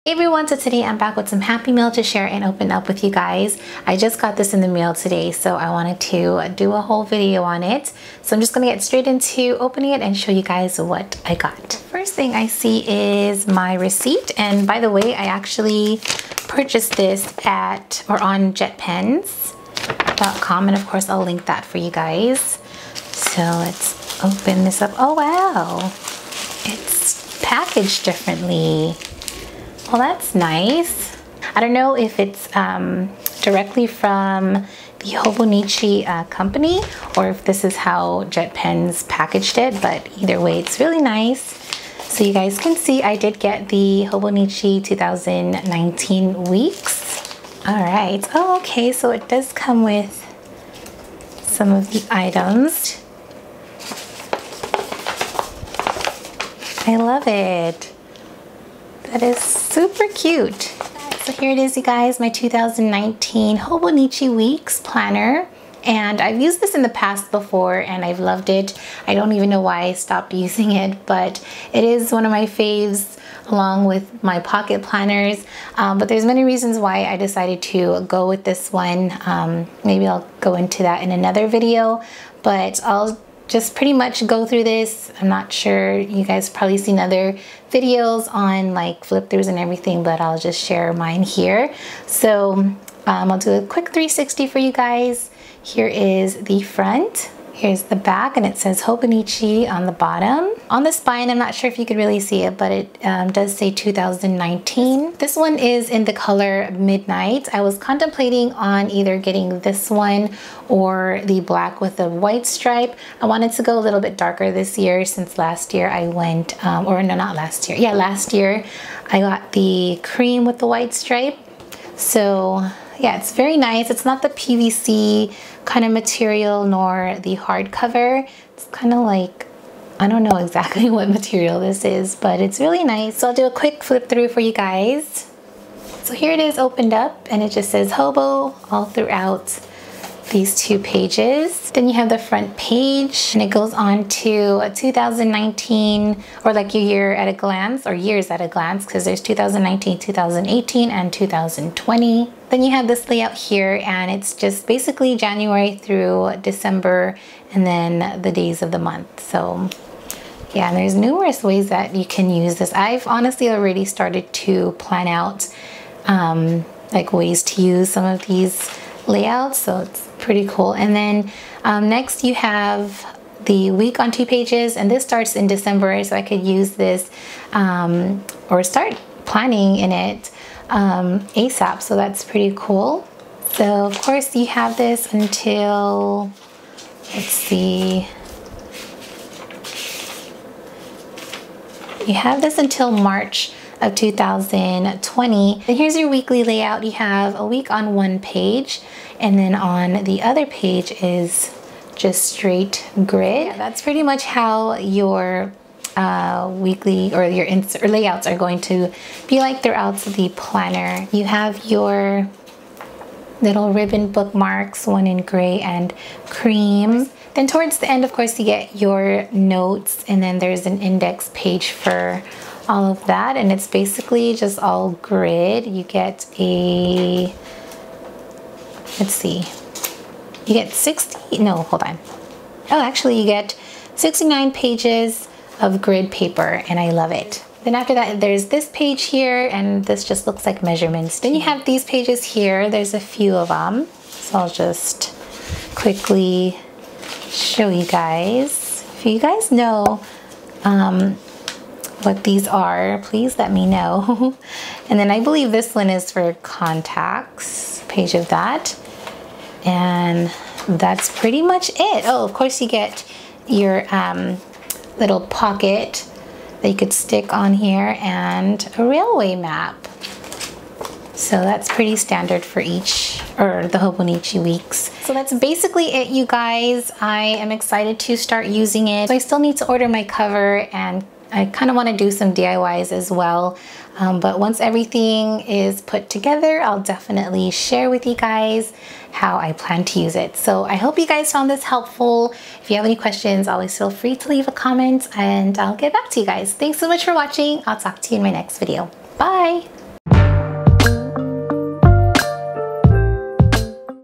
Hey everyone, so today I'm back with some Happy Mail to share and open up with you guys. I just got this in the mail today, so I wanted to do a whole video on it. So I'm just gonna get straight into opening it and show you guys what I got. First thing I see is my receipt, and by the way, I actually purchased this at or on jetpens.com, and of course I'll link that for you guys. So let's open this up. Oh wow, it's packaged differently. Well, that's nice. I don't know if it's directly from the Hobonichi company or if this is how JetPens packaged it, but either way, it's really nice. So you guys can see I did get the Hobonichi 2019 weeks. All right. Oh, okay. So it does come with some of the items. I love it. That is super cute. So here it is, you guys, my 2019 Hobonichi Weeks planner. And I've used this in the past before and I've loved it. I don't even know why I stopped using it, but it is one of my faves along with my pocket planners. But there's many reasons why I decided to go with this one. Maybe I'll go into that in another video, but I'll just pretty much go through this. I'm not sure, you guys probably seen other videos on like flip throughs and everything, but I'll just share mine here. So I'll do a quick 360 for you guys. Here is the front. Here's the back, and it says Hobonichi on the bottom. On the spine, I'm not sure if you could really see it, but it does say 2019. This one is in the color Midnight. I was contemplating on either getting this one or the black with the white stripe. I wanted to go a little bit darker this year since last year I went, or no, not last year. Yeah, last year I got the cream with the white stripe. So yeah, it's very nice. It's not the PVC kind of material nor the hardcover. It's kind of like, I don't know exactly what material this is, but it's really nice. So I'll do a quick flip through for you guys. So here it is opened up, and it just says Hobo all throughout these two pages. Then you have the front page, and it goes on to 2019, or like your year at a glance, or years at a glance, because there's 2019, 2018, and 2020. Then you have this layout here, and it's just basically January through December, and then the days of the month. So yeah, and there's numerous ways that you can use this. I've honestly already started to plan out like ways to use some of these layouts, so it's pretty cool. And then next you have the week on 2 pages, and this starts in December, so I could use this or start planning in it ASAP, so that's pretty cool. So of course you have this until, let's see, you have this until March of 2020. And here's your weekly layout. You have a week on 1 page, and then on the other page is just straight grid. Yeah, that's pretty much how your weekly or your layouts are going to be like throughout the planner. You have your little ribbon bookmarks, one in gray and cream. Then towards the end, of course, you get your notes, and then there's an index page for all of that, and it's basically just all grid. You get a, let's see, you get 60, no, hold on. Oh, actually you get 69 pages of grid paper, and I love it. Then after that, there's this page here, and this just looks like measurements. Then you have these pages here. There's a few of them, so I'll just quickly show you guys. If you guys know what these are, please let me know. And then I believe this one is for contacts, page of that. And that's pretty much it. Oh, of course you get your little pocket that you could stick on here, and a railway map. So that's pretty standard for each, or the Hobonichi weeks. So that's basically it, you guys. I am excited to start using it. So I still need to order my cover, and I kind of want to do some DIYs as well. But once everything is put together, I'll definitely share with you guys how I plan to use it. So I hope you guys found this helpful. If you have any questions, always feel free to leave a comment, and I'll get back to you guys. Thanks so much for watching. I'll talk to you in my next video. Bye.